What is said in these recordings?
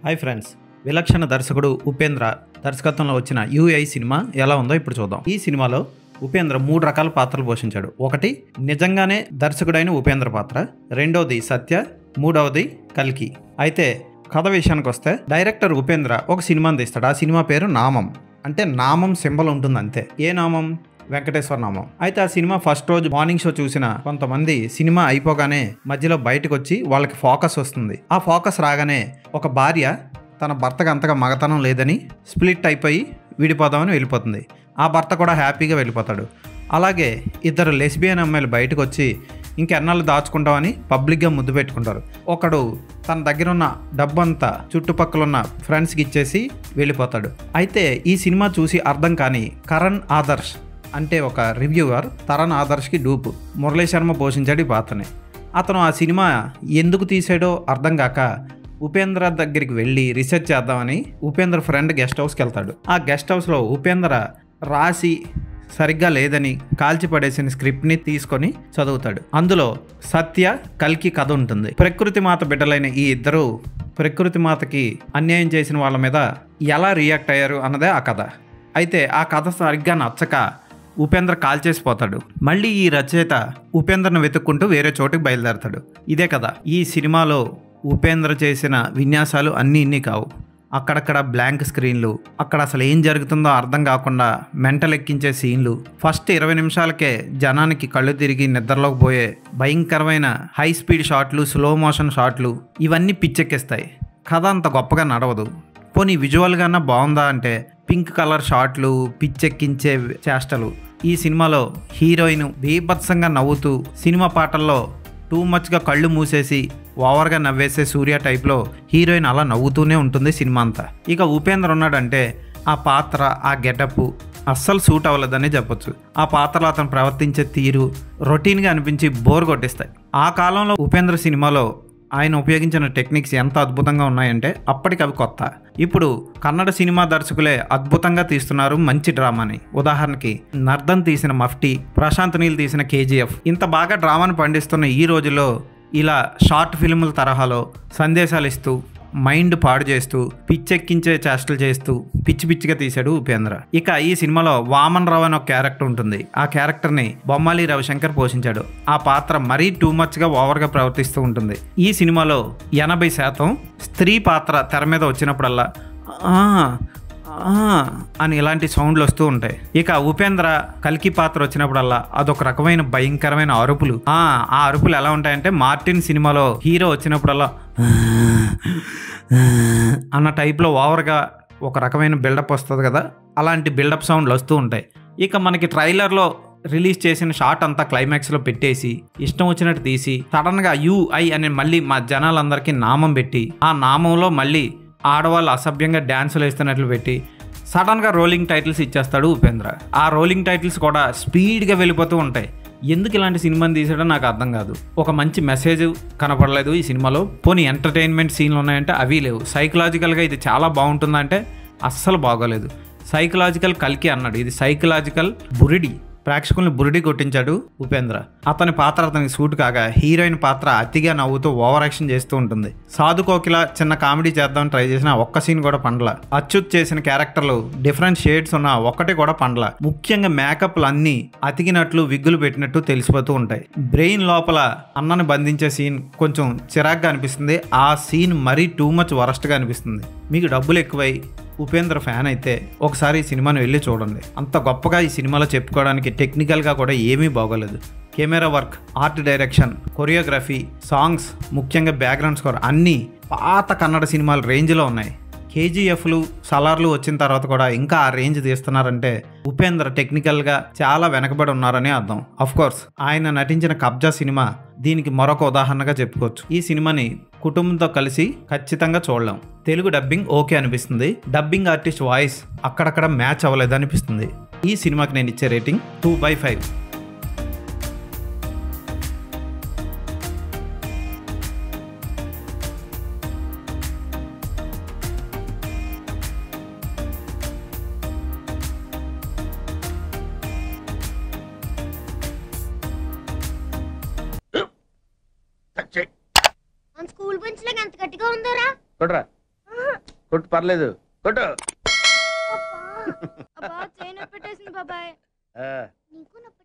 Hi friends, విలక్షణ దర్శకుడు ఉపేంద్ర దర్శకత్వంలో వచ్చిన యూఐ సినిమా ఎలా ఉందో ఇప్పుడు చూద్దాం. ఈ సినిమాలో ఉపేంద్ర 3 రకాల పాత్రలు పోషించాడు. ఒకటి నిజంగానే దర్శకుడైన ఉపేంద్ర పాత్ర, రెండవది సత్య, మూడవది కల్కి. అయితే కథ విషయానికి వస్తే డైరెక్టర్ ఉపేంద్ర ఒక సినిమాని తీస్తాడు. ఆ సినిమా పేరు నామం. అంటే నామం సింబల్ ఉంటుంది అంతే. ఏ నామం? వెంకటేశ్వర నామం. అయితే ఆ సినిమా ఫస్ట్ రోజు మార్నింగ్ షో చూసిన కొంతమంది సినిమా అయిపోగానే మధ్యలో బయటకు వచ్చి వాళ్ళకి ఫోకస్ వస్తుంది. ఆ ఫోకస్ రాగానే ఒక భార్య తన భర్తకు అంతగా మగతనం లేదని స్ప్లిట్ అయిపోయి విడిపోదామని వెళ్ళిపోతుంది. ఆ భర్త కూడా హ్యాపీగా వెళ్ళిపోతాడు. అలాగే 2 లెస్బియన్ అమ్మాయిలు బయటకు వచ్చి ఇంకెన్నాళ్ళు దాచుకుంటామని పబ్లిక్గా ముద్దు పెట్టుకుంటారు. ఒకడు తన దగ్గర ఉన్న డబ్బంతా చుట్టుపక్కల ఉన్న ఫ్రెండ్స్కి ఇచ్చేసి వెళ్ళిపోతాడు. అయితే ఈ సినిమా చూసి అర్థం కాని కరణ్ ఆదర్శ్ అంటే ఒక రివ్యూవర్ తరణ్ ఆదర్శ్కి డూపు. మురళీ శర్మ పోషించాడు ఈ పాత్రని. అతను ఆ సినిమా ఎందుకు తీసాడో అర్థం కాక ఉపేంద్ర దగ్గరికి వెళ్ళి రీసెర్చ్ చేద్దామని ఉపేంద్ర ఫ్రెండ్ గెస్ట్ హౌస్కి వెళ్తాడు. ఆ గెస్ట్ హౌస్లో ఉపేంద్ర రాసి సరిగ్గా లేదని కాల్చిపడేసిన స్క్రిప్ట్ని తీసుకొని చదువుతాడు. అందులో సత్య, కల్కి కథ ఉంటుంది. ప్రకృతి మాత బిడ్డలైన ఈ ఇద్దరు ప్రకృతి మాతకి అన్యాయం చేసిన వాళ్ళ మీద ఎలా రియాక్ట్ అయ్యారు అన్నదే ఆ కథ. అయితే ఆ కథ సరిగ్గా నచ్చక ఉపేంద్ర కాల్చేసిపోతాడు. మళ్ళీ ఈ రచయిత ఉపేంద్రను వెతుక్కుంటూ వేరే చోటుకి బయలుదేరతాడు. ఇదే కదా ఈ సినిమాలో ఉపేంద్ర చేసిన విన్యాసాలు అన్నీ కావు. అక్కడక్కడ బ్లాంక్ స్క్రీన్లు, అక్కడ అసలు ఏం జరుగుతుందో అర్థం కాకుండా మెంటల్ ఎక్కించే సీన్లు, ఫస్ట్ 20 నిమిషాలకే జనానికి కళ్ళు తిరిగి నిద్రలోకి పోయే భయంకరమైన హై స్పీడ్ షాట్లు, స్లో మోషన్ షాట్లు, ఇవన్నీ పిచ్చెక్కిస్తాయి. కథ అంత గొప్పగా నడవదు. పోనీ విజువల్గానే బాగుందా అంటే పింక్ కలర్ షాట్లు, పిచ్చెక్కించే చేష్టలు. ఈ సినిమాలో హీరోయిన్ బీభత్సంగా నవ్వుతూ, సినిమా పాటల్లో టూ మచ్గా కళ్ళు మూసేసి ఓవర్గా నవ్వేసే సూర్య టైప్లో హీరోయిన్ అలా నవ్వుతూనే ఉంటుంది సినిమా అంతా. ఇక ఉపేంద్ర ఉన్నాడంటే ఆ పాత్ర, ఆ గెటప్ అస్సలు సూట్ అవ్వలేదని చెప్పొచ్చు. ఆ పాత్రలో అతను ప్రవర్తించే తీరు రొటీన్గా అనిపించి బోర్ కొట్టిస్తాయి. ఆ కాలంలో ఉపేంద్ర సినిమాలో ఆయన ఉపయోగించిన టెక్నిక్స్ ఎంత అద్భుతంగా ఉన్నాయంటే అప్పటికి అవి కొత్త. ఇప్పుడు కన్నడ సినిమా దర్శకులే అద్భుతంగా తీస్తున్నారు మంచి డ్రామాని. ఉదాహరణకి నర్దన్ తీసిన మఫ్టీ, ప్రశాంత్ నీల్ తీసిన కేజీఎఫ్. ఇంత బాగా డ్రామాని పండిస్తున్న ఈ రోజుల్లో ఇలా షార్ట్ ఫిల్ముల తరహాలో సందేశాలు ఇస్తూ, మైండ్ పాడు చేస్తూ, పిచ్చెక్కించే చేష్టలు చేస్తూ పిచ్చి పిచ్చిగా తీశాడు ఉపేంద్ర. ఇక ఈ సినిమాలో వామన్ రావు అని ఒక క్యారెక్టర్ ఉంటుంది. ఆ క్యారెక్టర్ని బొమ్మాలి రవిశంకర్ పోషించాడు. ఆ పాత్ర మరీ టూ మచ్గా ఓవర్గా ప్రవర్తిస్తూ ఉంటుంది. ఈ సినిమాలో 80% స్త్రీ పాత్ర తెర మీద వచ్చినప్పుడల్లా అని ఇలాంటి సౌండ్లు వస్తూ ఉంటాయి. ఇక ఉపేంద్ర కల్కి పాత్ర వచ్చినప్పుడల్లా అదొక రకమైన భయంకరమైన అరుపులు. ఆ అరుపులు ఎలా ఉంటాయంటే మార్టిన్ సినిమాలో హీరో వచ్చినప్పుడల్లా అన్న టైప్లో ఓవర్గా ఒక రకమైన బిల్డప్ వస్తుంది కదా, అలాంటి బిల్డప్ సౌండ్లు వస్తూ ఉంటాయి. ఇక మనకి ట్రైలర్లో రిలీజ్ చేసిన షాట్ అంతా క్లైమాక్స్లో పెట్టేసి ఇష్టం వచ్చినట్టు తీసి సడన్గా యూఐ అని మళ్ళీ మా జనాలందరికీ నామం పెట్టి, ఆ నామంలో మళ్ళీ ఆడవాళ్ళు అసభ్యంగా డ్యాన్సులు వేస్తున్నట్లు పెట్టి సడన్గా రోలింగ్ టైటిల్స్ ఇచ్చేస్తాడు ఉపేంద్ర. ఆ రోలింగ్ టైటిల్స్ కూడా స్పీడ్గా వెళ్ళిపోతూ ఉంటాయి. ఎందుకు ఇలాంటి సినిమాని తీసాడో నాకు అర్థం కాదు. ఒక మంచి మెసేజ్ కనపడలేదు ఈ సినిమాలో. పోనీ ఎంటర్టైన్మెంట్ సీన్లు ఉన్నాయంటే అవి లేవు. సైకలాజికల్గా ఇది చాలా బాగుంటుందంటే అస్సలు బాగోలేదు. సైకలాజికల్ కల్కి అన్నాడు, ఇది సైకలాజికల్ బురిడి. ప్రేక్షకుల్ని బురిడి కొట్టించాడు ఉపేంద్ర. అతని పాత్ర అతనికి సూట్ కాగా హీరోయిన్ పాత్ర అతిగా నవ్వుతూ ఓవర్ యాక్షన్ చేస్తూ ఉంటుంది. సాధు కోకిల చిన్న కామెడీ చేద్దామని ట్రై చేసిన ఒక్క సీన్ కూడా పండల. అచ్యుత్ చేసిన క్యారెక్టర్లు డిఫరెంట్ షేడ్స్ ఉన్న ఒక్కటి కూడా పండల. ముఖ్యంగా మేకప్లు అన్నీ అతికినట్లు, విగ్గులు పెట్టినట్టు తెలిసిపోతూ ఉంటాయి. బ్రెయిన్ లోపల అన్నని బంధించే సీన్ కొంచెం చిరాగ్గా అనిపిస్తుంది. ఆ సీన్ మరీ టూ మచ్ వరస్ట్గా అనిపిస్తుంది. మీకు డబ్బులు ఎక్కువై ఉపేంద్ర ఫ్యాన్ అయితే ఒకసారి ఈ సినిమాను వెళ్ళి చూడండి. అంత గొప్పగా ఈ సినిమాలో చెప్పుకోవడానికి టెక్నికల్గా కూడా ఏమీ బాగోలేదు. Camera work, art direction, choreography, songs, ముఖ్యంగా బ్యాక్గ్రౌండ్ స్కోర్ అన్నీ పాత కన్నడ సినిమాల రేంజ్లో ఉన్నాయి. కేజీఎఫ్లు, సలార్లు వచ్చిన తర్వాత కూడా ఇంకా ఆ రేంజ్ తీస్తున్నారంటే ఉపేంద్ర టెక్నికల్గా చాలా వెనకబడి ఉన్నారని అర్థం. కోర్స్ ఆయన నటించిన కబ్జా సినిమా దీనికి మరొక ఉదాహరణగా చెప్పుకోవచ్చు. ఈ సినిమాని కుటుంబంతో కలిసి ఖచ్చితంగా చూడలేం. తెలుగు డబ్బింగ్ ఓకే అనిపిస్తుంది. డబ్బింగ్ ఆర్టిస్ట్ వాయిస్ అక్కడక్కడ మ్యాచ్ అవ్వలేదు అనిపిస్తుంది. ఈ సినిమాకి నేను ఇచ్చే రేటింగ్ 2/5. స్కూల్ బెంచ్ లాగా ఎంత గట్టిగా ఉందోరా? చూడరా కొట్టు పర్లేదు కొట్టు. బాబాయ్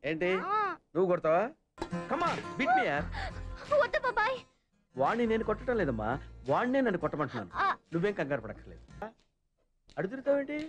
ఏంటి నువ్వు కొడతావా? కమా బిట్ మీ యార్. వద్దు బాబాయ్. వాడిని నేను కొట్టడం లేదమ్మా, వాడినే నన్ను కొట్టమంటున్నాను. నువ్వేం కంగారు పడక్కర్లేదు. అడుగుతావేంటి?